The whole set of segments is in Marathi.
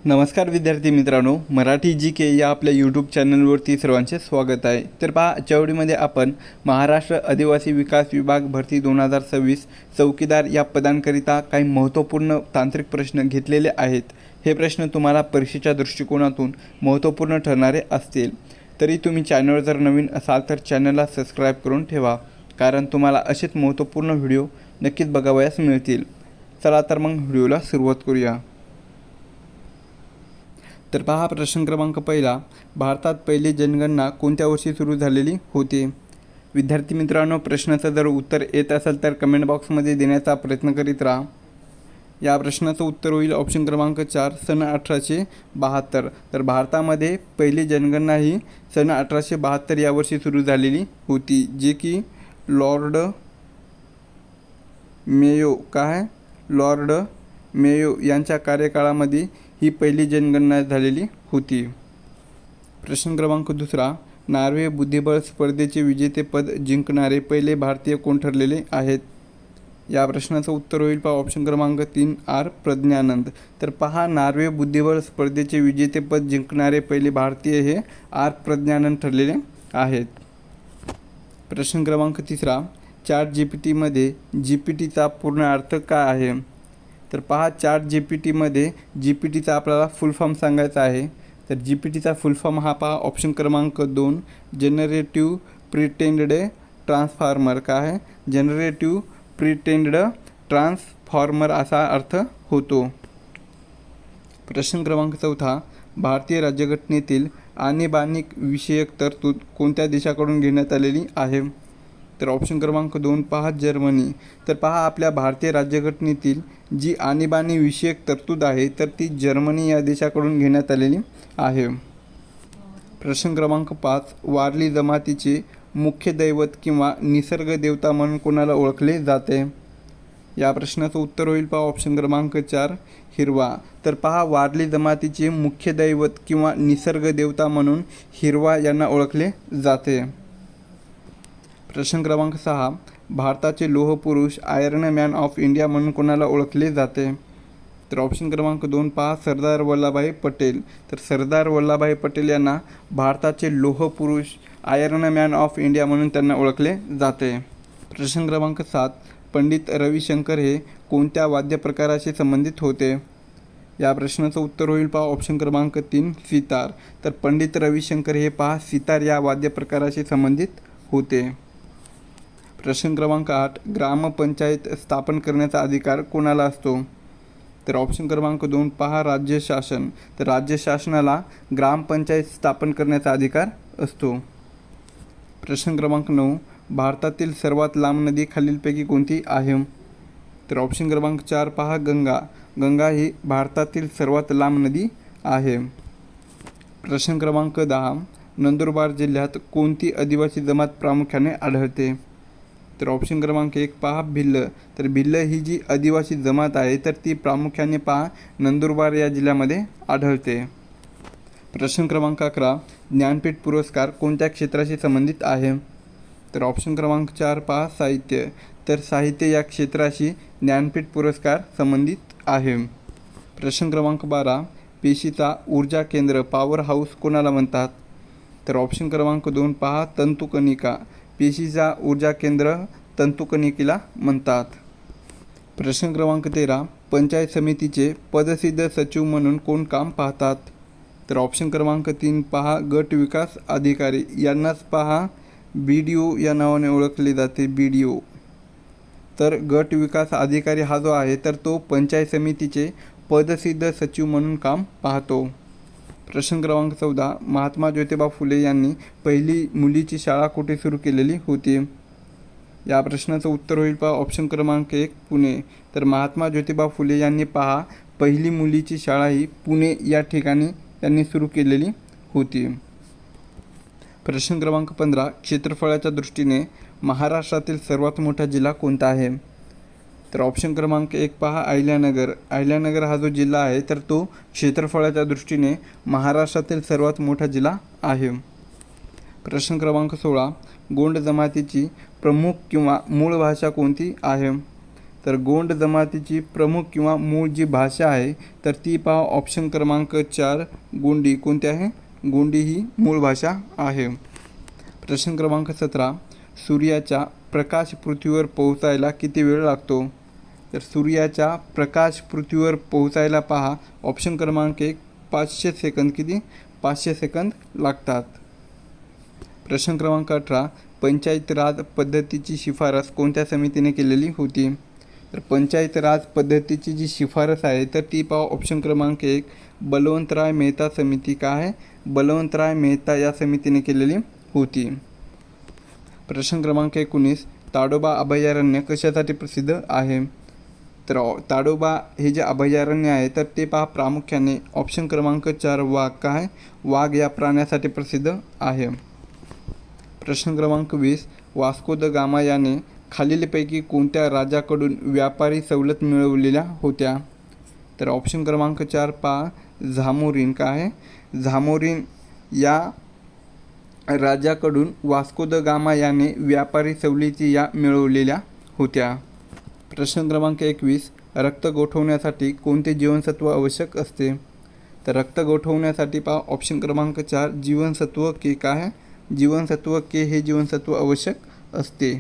नमस्कार विद्यार्थी मित्रांनो, मराठी जी के या आपल्या यूट्यूब चॅनलवरती सर्वांचे स्वागत आहे। तर पहा, आजच्या व्हिडिओमध्ये आपण महाराष्ट्र आदिवासी विकास विभाग भरती 2026 चौकीदार या पदांकरिता काही महत्त्वपूर्ण तांत्रिक प्रश्न घेतलेले आहेत। हे प्रश्न तुम्हाला परीक्षेच्या दृष्टिकोनातून महत्त्वपूर्ण ठरणारे असतील। तरी तुम्ही चॅनलवर जर नवीन असाल तर चॅनलला सबस्क्राईब करून ठेवा, कारण तुम्हाला असेच महत्त्वपूर्ण व्हिडिओ नक्कीच बघावयास मिळतील। चला तर मग व्हिडिओला सुरुवात करूया। तर पहा, प्रश्न क्रमांक पहिला, भारतात पहिली जनगणना कोणत्या वर्षी सुरू झालेली होती? विद्यार्थी मित्रांनो, प्रश्नाचं जर उत्तर येत असेल तर कमेंट बॉक्समध्ये देण्याचा प्रयत्न करीत राहा। या प्रश्नाचं उत्तर होईल ऑप्शन क्रमांक 4, सन 1872। तर भारतामध्ये पहिली जनगणना ही सन 1872 या वर्षी सुरू झालेली होती, जे की लॉर्ड मेयो यांच्या कार्यकाळामध्ये ही पहिली जनगणना झालेली होती। प्रश्न क्रमांक दुसरा, नॉर्वे बुद्धिबळ स्पर्धेचे विजेतेपद जिंकणारे पहिले भारतीय कोण ठरलेले आहेत? या प्रश्नाचं उत्तर होईल पहा ऑप्शन क्रमांक 3, आर प्रज्ञानंद। तर पहा, नॉर्वे बुद्धिबळ स्पर्धेचे विजेतेपद जिंकणारे पहिले भारतीय हे आर प्रज्ञानंद ठरलेले आहेत। प्रश्न क्रमांक तिसरा, चॅट जीपीटीमध्ये जीपीटीचा पूर्ण अर्थ काय आहे? तर पहा, चॅट जीपीटीमध्ये जीपीटीचा आपल्याला फुल फॉर्म सांगायचा आहे। तर जीपीटीचा फुल फॉर्म हा पहा ऑप्शन क्रमांक 2, जनरेटिव्ह प्रिटेंडेड ट्रान्सफॉर्मर। काय आहे? जनरेटिव्ह प्रिटेंडेड ट्रान्सफॉर्मर असा अर्थ होतो। प्रश्न क्रमांक चौथा, भारतीय राज्यघटनेतील आणीबाणी विषयक तरतूद कोणत्या देशाकडून घेण्यात आलेली आहे? तर ऑप्शन क्रमांक 2 पहा, जर्मनी। तर पहा, आपल्या भारतीय राज्यघटनेतील जी आणीबाणी विषयक तरतूद आहे तर ती जर्मनी या देशाकडून घेण्यात आलेली आहे। प्रश्न क्रमांक 5, वारली जमातीचे मुख्य दैवत किंवा निसर्ग देवता म्हणून कोणाला ओळखले जाते? या प्रश्नाचं उत्तर होईल पहा ऑप्शन क्रमांक 4, हिरवा। तर पहा, वारली जमातीचे मुख्य दैवत किंवा निसर्ग देवता म्हणून हिरवा यांना ओळखले जाते। प्रश्न क्रमांक 6, भारताचे लोह पुरुष आयर्न मॅन ऑफ इंडिया म्हणून कोणाला ओळखले जाते? तर ऑप्शन क्रमांक 2 पहा, सरदार वल्लभभाई पटेल। तर सरदार वल्लभभाई पटेल यांना भारताचे लोह पुरुष आयर्न मॅन ऑफ इंडिया म्हणून त्यांना ओळखले जाते। प्रश्न क्रमांक 7, पंडित रविशंकर हे कोणत्या वाद्य प्रकाराशी संबंधित होते? या प्रश्नाचं उत्तर होईल पहा ऑप्शन क्रमांक 3, सितार। तर पंडित रविशंकर हे पहा सितार या वाद्य प्रकाराशी संबंधित होते। प्रश्न क्रमांक 8, ग्रामपंचायत स्थापन करण्याचा अधिकार कोणाला असतो? तर ऑप्शन क्रमांक 2 पहा, राज्य शासन। तर राज्य शासनाला ग्रामपंचायत स्थापन करण्याचा अधिकार असतो। प्रश्न क्रमांक 9, भारतातील सर्वात लांब नदी खालीलपैकी कोणती आहे? तर ऑप्शन क्रमांक 4 पहा, गंगा। गंगा ही भारतातील सर्वात लांब नदी आहे। प्रश्न क्रमांक 10, नंदुरबार जिल्ह्यात कोणती आदिवासी जमात प्रामुख्याने आढळते? तर ऑप्शन क्रमांक 1 पहा, भिल्ल। तर भिल्ल ही जी आदिवासी जमात आहे तर ती प्रामुख्याने पहा नंदुरबार या जिल्ह्यामध्ये आढळते। प्रश्न क्रमांक 11, ज्ञानपीठ पुरस्कार कोणत्या क्षेत्राशी संबंधित आहे? तर ऑप्शन क्रमांक 4 पहा, साहित्य। तर साहित्य या क्षेत्राशी ज्ञानपीठ पुरस्कार संबंधित आहे। प्रश्न क्रमांक 12, पेशीचा ऊर्जा केंद्र पॉवर हाऊस कोणाला म्हणतात? तर ऑप्शन क्रमांक 2 पहा, तंतुकणिका। पेशीचा ऊर्जा केंद्र तंतुकणिकेला म्हणतात। प्रश्न क्रमांक 13, पंचायत समितीचे पदसिद्ध सचिव म्हणून कोण काम पाहतात? तर ऑप्शन क्रमांक 3 पहा, गट विकास अधिकारी। यांनाच पहा BDO या नावाने ओळखले जाते, BDO। तर गट विकास अधिकारी हा जो आहे तर तो पंचायत समितीचे पदसिद्ध सचिव म्हणून काम पाहतो। प्रश्न क्रमांक 14, महात्मा ज्योतिबा फुले यांनी पहिली मुलीची शाळा कुठे सुरू केलेली होती? या प्रश्नाचं उत्तर होईल पहा ऑप्शन क्रमांक 1, पुणे। तर महात्मा ज्योतिबा फुले यांनी पहा पहिली मुलीची शाळा ही पुणे या ठिकाणी यांनी सुरू केलेली होती। प्रश्न क्रमांक 15, क्षेत्रफळाच्या दृष्टीने महाराष्ट्रातील सर्वात मोठा जिल्हा कोणता आहे? तर ऑप्शन क्रमांक 1 पहा, अहिल्यानगर। अहिल्यानगर हा जो जिल्हा आहे तर तो क्षेत्रफळाच्या दृष्टीने महाराष्ट्रातील सर्वात मोठा जिल्हा आहे। प्रश्न क्रमांक 16, गोंड जमातीची प्रमुख किंवा मूळ भाषा कोणती आहे? तर गोंड जमातीची प्रमुख किंवा मूळ जी भाषा आहे तर ती पहा ऑप्शन क्रमांक 4 गोंडी. कोणती आहे? गोंडी ही मूळ भाषा आहे. प्रश्न क्रमांक 17, सूर्याचा प्रकाश पृथ्वीवर पोहोचायला किती वेळ लागतो? तर सूर्याचा प्रकाश पृथ्वीवर पोहोचायला पहा ऑप्शन क्रमांक 1 500 सेकंद. किती? 500 सेकंद लागतात. प्रश्न क्रमांक 18, पंचायत राज पद्धतीची शिफारस कोणत्या समितीने केलेली होती? तर पंचायत राज पद्धतीची जी शिफारस आहे तर ती पहा ऑप्शन क्रमांक 1 बलवंतराय मेहता समिती. काय आहे? बलवंतराय मेहता या समितीने केलेली होती. प्रश्न क्रमांक 19, ताडोबा अभयारण्य कशासाठी प्रसिद्ध आहे? तर ताडोबा हे जे अभयारण्य आहे तर ते पहा प्रामुख्याने ऑप्शन क्रमांक 4 वाघ. काय? वाघ या प्राण्यासाठी प्रसिद्ध आहे. प्रश्न क्रमांक 20, वास्को द गामा याने खालीलपैकी कोणत्या राजाकडून व्यापारी सवलत मिळवलेल्या होत्या? तर ऑप्शन क्रमांक 4 पहा झामोरीन. काय आहे? झामोरीन या राजाकडून वास्को द गामा याने व्यापारी सवलती या मिळवलेल्या होत्या. प्रश्न क्रमांक 21, रक्त गोठवण्यासाठी कोणते जीवनसत्व आवश्यक असते? तर रक्त गोठवण्यासाठी पहा ऑप्शन क्रमांक 4 जीवनसत्व के. काय आहे? जीवनसत्व के हे जीवनसत्व आवश्यक असते.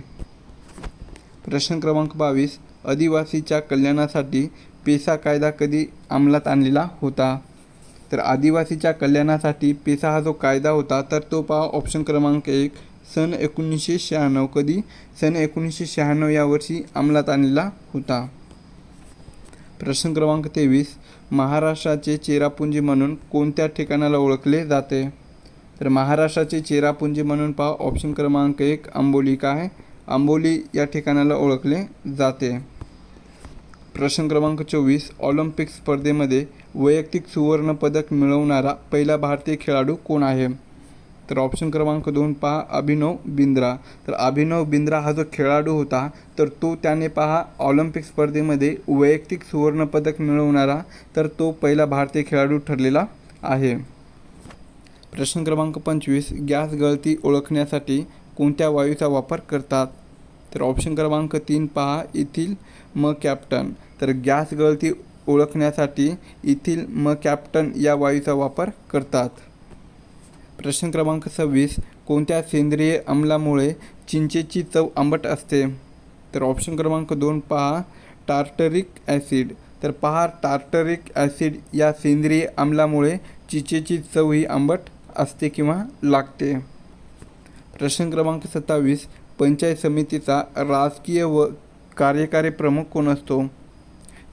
प्रश्न क्रमांक 22, आदिवासीच्या कल्याणासाठी पेसा कायदा कधी अंमलात आणलेला होता? तर आदिवासीच्या कल्याणासाठी पेसा हा जो कायदा होता तर तो पहा ऑप्शन क्रमांक 1 सन 1996. कधी? सन 1996 या वर्षी अंमलात आणलेला होता. प्रश्न क्रमांक 23, महाराष्ट्राचे चेरापुंजी म्हणून कोणत्या ठिकाणाला ओळखले जाते? तर महाराष्ट्राचे चेरापुंजी म्हणून पहा ऑप्शन क्रमांक 1 आंबोली. काय? आंबोली या ठिकाणाला ओळखले जाते. प्रश्न क्रमांक 24, ऑलिम्पिक स्पर्धेमध्ये वैयक्तिक सुवर्ण पदक मिळवणारा पहिला भारतीय खेळाडू कोण आहे? तर ऑप्शन क्रमांक 2 पहा अभिनव बिंद्रा. तर अभिनव बिंद्रा हा जो खेळाडू होता तर तो त्याने पहा ऑलिम्पिक स्पर्धेमध्ये वैयक्तिक सुवर्ण पदक मिळवणारा तर तो पहिला भारतीय खेळाडू ठरलेला आहे. प्रश्न क्रमांक 25, गॅस गळती ओळखण्यासाठी कोणत्या वायूचा वापर करतात? तर ऑप्शन क्रमांक 3 पहा इथिल म कॅप्टन. तर गॅस गळती ओळखण्यासाठी इथिल म कॅप्टन या वायूचा वापर करतात. प्रश्न क्रमांक 26, कोणत्या सेंद्रिय अम्लामुळे चिंचेची चव आंबट असते? तर ऑप्शन क्रमांक 2 पहा टार्टरिक ॲसिड. तर पहा टार्टरिक ॲसिड या सेंद्रिय अम्लामुळे चिंचेची चव ही आंबट असते किंवा लागते. प्रश्न क्रमांक 27, पंचायत समितीचा राजकीय व कार्यकारी प्रमुख कोण असतो?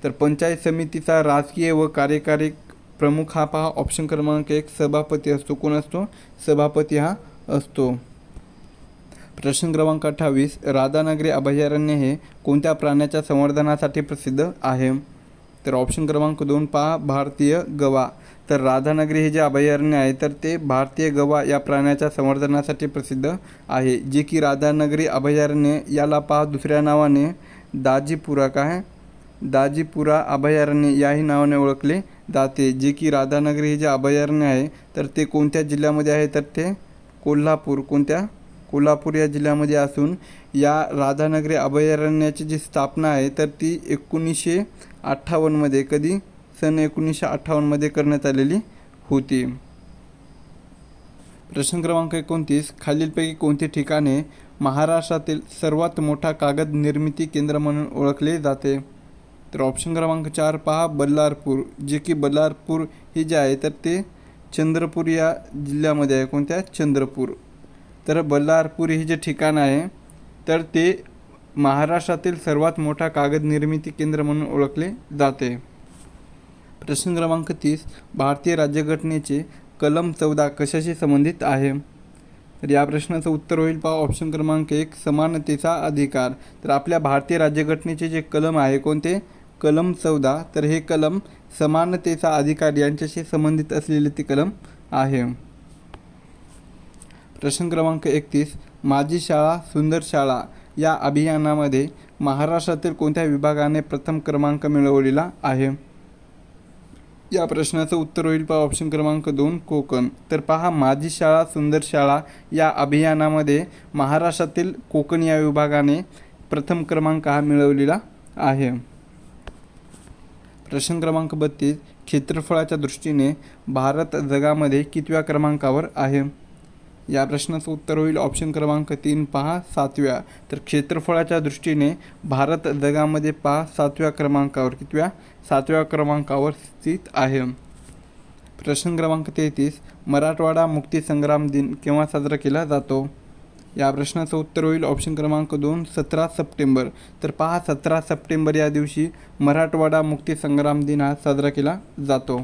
तर पंचायत समितीचा राजकीय व कार्यकारी प्रमुख हा पहा ऑप्शन क्रमांक 1 सभापती असतो. कोण असतो? सभापती हा असतो. प्रश्न क्रमांक 28, राधानगरी अभयारण्य हे कोणत्या प्राण्याच्या संवर्धनासाठी प्रसिद्ध आहे? तर ऑप्शन क्रमांक 2 पहा भारतीय गवा. तर राधानगरी हे जे अभयारण्य आहे तर ते भारतीय गवा या प्राण्याच्या संवर्धनासाठी प्रसिद्ध आहे, जे की राधानगरी अभयारण्य याला पहा दुसऱ्या नावाने दाजीपुरा. काय? दाजीपुरा अभयारण्य याही नावाने ओळखले जाते, जे की राधानगरी हे जे अभयारण्य आहे तर ते कोणत्या जिल्ह्यामध्ये आहे? तर ते कोल्हापूर. कोणत्या? कोल्हापूर या जिल्ह्यामध्ये असून या राधानगरी अभयारण्याची जी स्थापना आहे तर ती 1958 मध्ये. कधी? सन 1958 मध्ये करण्यात आलेली होती. प्रश्न क्रमांक 29, खालीलपैकी कोणते ठिकाणे महाराष्ट्रातील सर्वात मोठा कागद निर्मिती केंद्र म्हणून ओळखले जाते? तर ऑप्शन क्रमांक 4 पहा बल्लारपूर, जे की बल्लारपूर हे जे आहे तर ते चंद्रपूर या जिल्ह्यामध्ये आहे. कोणत्या? चंद्रपूर. तर बल्लारपूर हे जे ठिकाण आहे तर ते महाराष्ट्रातील सर्वात मोठा कागद निर्मिती केंद्र म्हणून ओळखले जाते. प्रश्न क्रमांक 30, भारतीय राज्यघटनेचे कलम 14 कशाशी संबंधित आहे? तर या प्रश्नाचं उत्तर होईल पहा ऑप्शन क्रमांक 1 समानतेचा अधिकार. तर आपल्या भारतीय राज्यघटनेचे जे कलम आहे कोणते? कलम 14. तर हे कलम समानतेचा अधिकार यांच्याशी संबंधित असलेले ते कलम आहे. प्रश्न क्रमांक 31, माझी शाळा सुंदर शाळा या अभियानामध्ये महाराष्ट्रातील कोणत्या विभागाने प्रथम क्रमांक मिळवलेला आहे? या प्रश्नाचं उत्तर होईल पहा ऑप्शन क्रमांक 2 कोकण. तर पहा माझी शाळा सुंदर शाळा या अभियानामध्ये महाराष्ट्रातील कोकण या विभागाने प्रथम क्रमांक हा मिळवलेला आहे. प्रश्न क्रमांक 32, क्षेत्रफळाच्या दृष्टीने भारत जगामध्ये कितव्या क्रमांकावर आहे? या प्रश्नाचं उत्तर होईल ऑप्शन क्रमांक 3 पहा 7व्या. तर क्षेत्रफळाच्या दृष्टीने भारत जगामध्ये पहा 7व्या क्रमांकावर, कितव्या? 7व्या क्रमांकावर स्थित आहे. प्रश्न क्रमांक 33, मराठवाडा मुक्तीसंग्राम दिन केव्हा साजरा केला जातो? या प्रश्नाचं उत्तर होईल ऑप्शन क्रमांक 2 17 सप्टेंबर. तर पहा 17 सप्टेंबर या दिवशी मराठवाडा मुक्तीसंग्राम दिन हा साजरा केला जातो.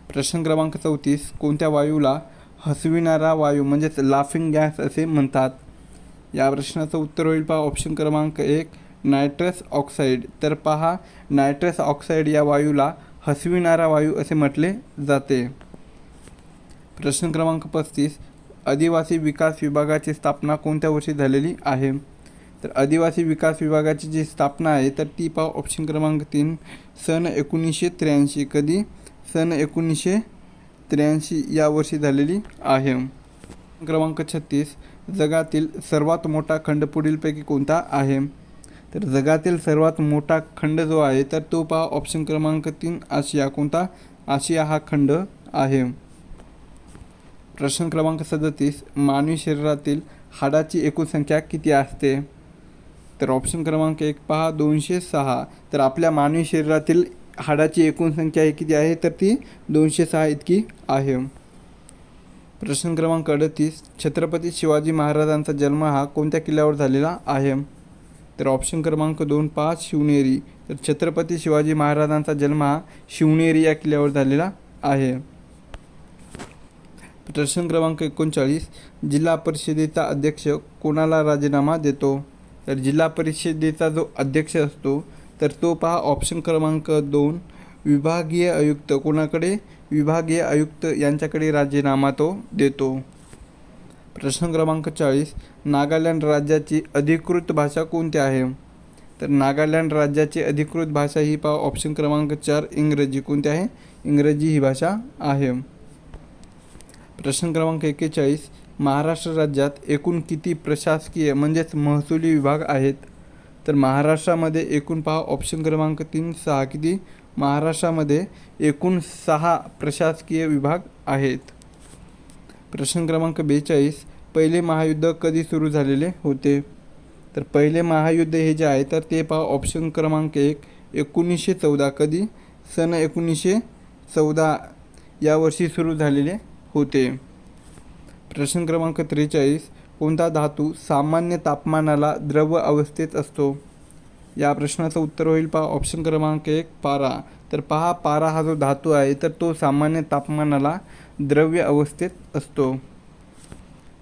प्रश्न क्रमांक 34, कोणत्या वायूला हसविणारा वायू म्हणजेच लाफिंग गॅस असे म्हणतात? या प्रश्नाचं उत्तर होईल पहा ऑप्शन क्रमांक 1 नायट्रस ऑक्साईड. तर पहा नायट्रस ऑक्साईड या वायूला हसविणारा वायू असे म्हटले जाते. प्रश्न क्रमांक 35, आदिवासी विकास विभागाची स्थापना कोणत्या वर्षी झालेली आहे? तर आदिवासी विकास विभागाची जी स्थापना आहे तर ती पहा ऑप्शन क्रमांक 3 सन 1983. कधी? सन 1983 या वर्षी झालेली आहे. क्रमांक 36, जगातील सर्वात मोठा खंड पुढीलपैकी कोणता आहे? तर जगातील सर्वात मोठा खंड जो आहे तर तो पहा ऑप्शन क्रमांक 3 आशिया. कोणता? आशिया हा खंड आहे. प्रश्न क्रमांक 37, मानवी शरीरातील हाडाची एकूण संख्या किती असते? तर ऑप्शन क्रमांक 1 पहा 206. तर आपल्या मानवी शरीरातील हाडाची एकूण संख्या ही किती आहे? तर ती 206 इतकी आहे. प्रश्न क्रमांक 38, छत्रपती शिवाजी महाराजांचा जन्म हा कोणत्या किल्ल्यावर झालेला आहे? तर ऑप्शन क्रमांक 2 पहा शिवनेरी. तर छत्रपती शिवाजी महाराजांचा जन्म हा शिवनेरी या किल्ल्यावर झालेला आहे. प्रश्न क्रमांक 39, जिल्हा परिषदेचा अध्यक्ष कोणाला राजीनामा देतो? तर जिल्हा परिषदेचा जो अध्यक्ष असतो तर तो पहा ऑप्शन क्रमांक 2 विभागीय आयुक्त. कोणाकडे? विभागीय आयुक्त यांच्याकडे राजीनामा तो देतो. प्रश्न क्रमांक 40, नागालँड राज्याची अधिकृत भाषा कोणती आहे? तर नागालँड राज्याची अधिकृत भाषा ही पहा ऑप्शन क्रमांक 4 इंग्रजी. कोणती आहे? इंग्रजी ही भाषा आहे. प्रश्न क्रमांक 41, महाराष्ट्र राज्यात एकूण किती प्रशासकीय म्हणजेच महसुली विभाग आहेत? तर महाराष्ट्रामध्ये एकूण पहा ऑप्शन क्रमांक 3 6. किती? महाराष्ट्रामध्ये एकूण 6 प्रशासकीय विभाग आहेत. प्रश्न क्रमांक 42, पहिले महायुद्ध कधी सुरू झालेले होते? तर पहिले महायुद्ध हे जे आहे तर ते पहा ऑप्शन क्रमांक 1 1914. कधी? सन 1914 या वर्षी सुरू झालेले होते. प्रश्न क्रमांक 43, कोणता धातू सामान्य तापमानाला द्रव अवस्थेत असतो? या प्रश्नाचं उत्तर होईल पहा ऑप्शन क्रमांक 1 पारा. तर पहा पारा हा जो धातू आहे तर तो सामान्य तापमानाला द्रव्य अवस्थेत असतो.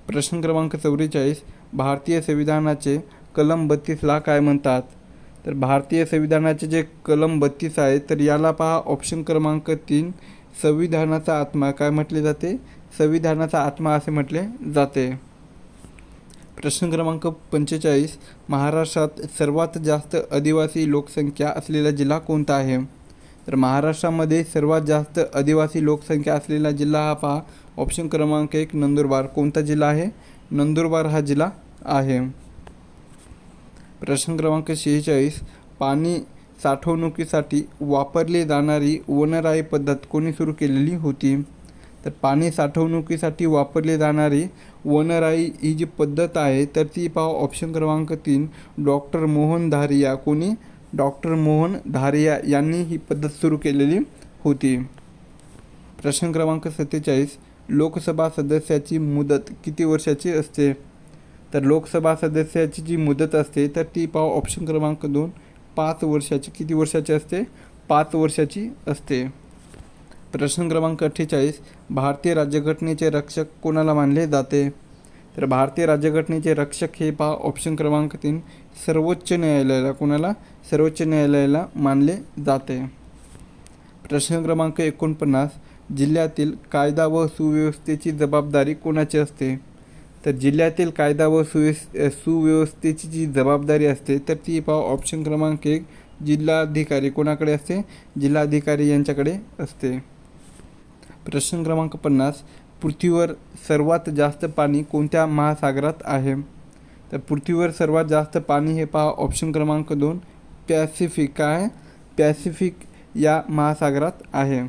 प्रश्न क्रमांक 44, भारतीय संविधानाचे कलम 32ला काय म्हणतात? तर भारतीय संविधानाचे जे कलम 32 आहे तर याला पहा ऑप्शन क्रमांक 3 संविधानाचा आत्मा. काय म्हटले जाते? संविधानाचा आत्मा असे म्हटले जाते. प्रश्न क्रमांक 45, महाराष्ट्रात सर्वात जास्त आदिवासी लोकसंख्या असलेला जिल्हा कोणता आहे? तर महाराष्ट्रामध्ये सर्वात जास्त आदिवासी लोकसंख्या असलेला जिल्हा हा पहा ऑप्शन क्रमांक 1 नंदुरबार. कोणता जिल्हा आहे? नंदुरबार हा जिल्हा आहे. प्रश्न क्रमांक 46, पाणी साठवणुकीसाठी वापरली जाणारी वनराई पद्धत कोणी सुरू केलेली होती? तर पाणी साठवणुकीसाठी वापरली जाणारी वनराई ही जी पद्धत आहे तर ती पहा ऑप्शन क्रमांक 3 डॉक्टर मोहन धारिया. कोणी? डॉक्टर मोहन धारिया यांनी ही पद्धत सुरू केलेली होती. प्रश्न क्रमांक 47, लोकसभा सदस्याची मुदत किती वर्षाची असते? तर लोकसभा सदस्याची जी मुदत असते तर ती पहा ऑप्शन क्रमांक 2 5 वर्षाची. किती वर्षाची असते? 5 वर्षाची असते. प्रश्न क्रमांक 48, भारतीय राज्यघटनेचे रक्षक कोणाला मानले जाते? तर भारतीय राज्यघटनेचे रक्षक हे पहा ऑप्शन क्रमांक 3 सर्वोच्च न्यायालयाला. कोणाला? सर्वोच्च न्यायालयाला मानले जाते. प्रश्न क्रमांक 49, जिल्ह्यातील कायदा व सुव्यवस्थेची जबाबदारी कोणाची असते? तर जिल्ह्यातील कायदा व सुव्यवस्थेची जी जबाबदारी असते तर ती पहा ऑप्शन क्रमांक 1 जिल्हाधिकारी. कोणाकडे असते? जिल्हाधिकारी यांच्याकडे असते. प्रश्न क्रमांक 50, पृथ्वीवर सर्वात जास्त पाणी कोणत्या महासागरात आहे? तर पृथ्वीवर सर्वात जास्त पाणी हे पहा ऑप्शन क्रमांक 2 पॅसिफिक काय पॅसिफिक या महासागरात आहे.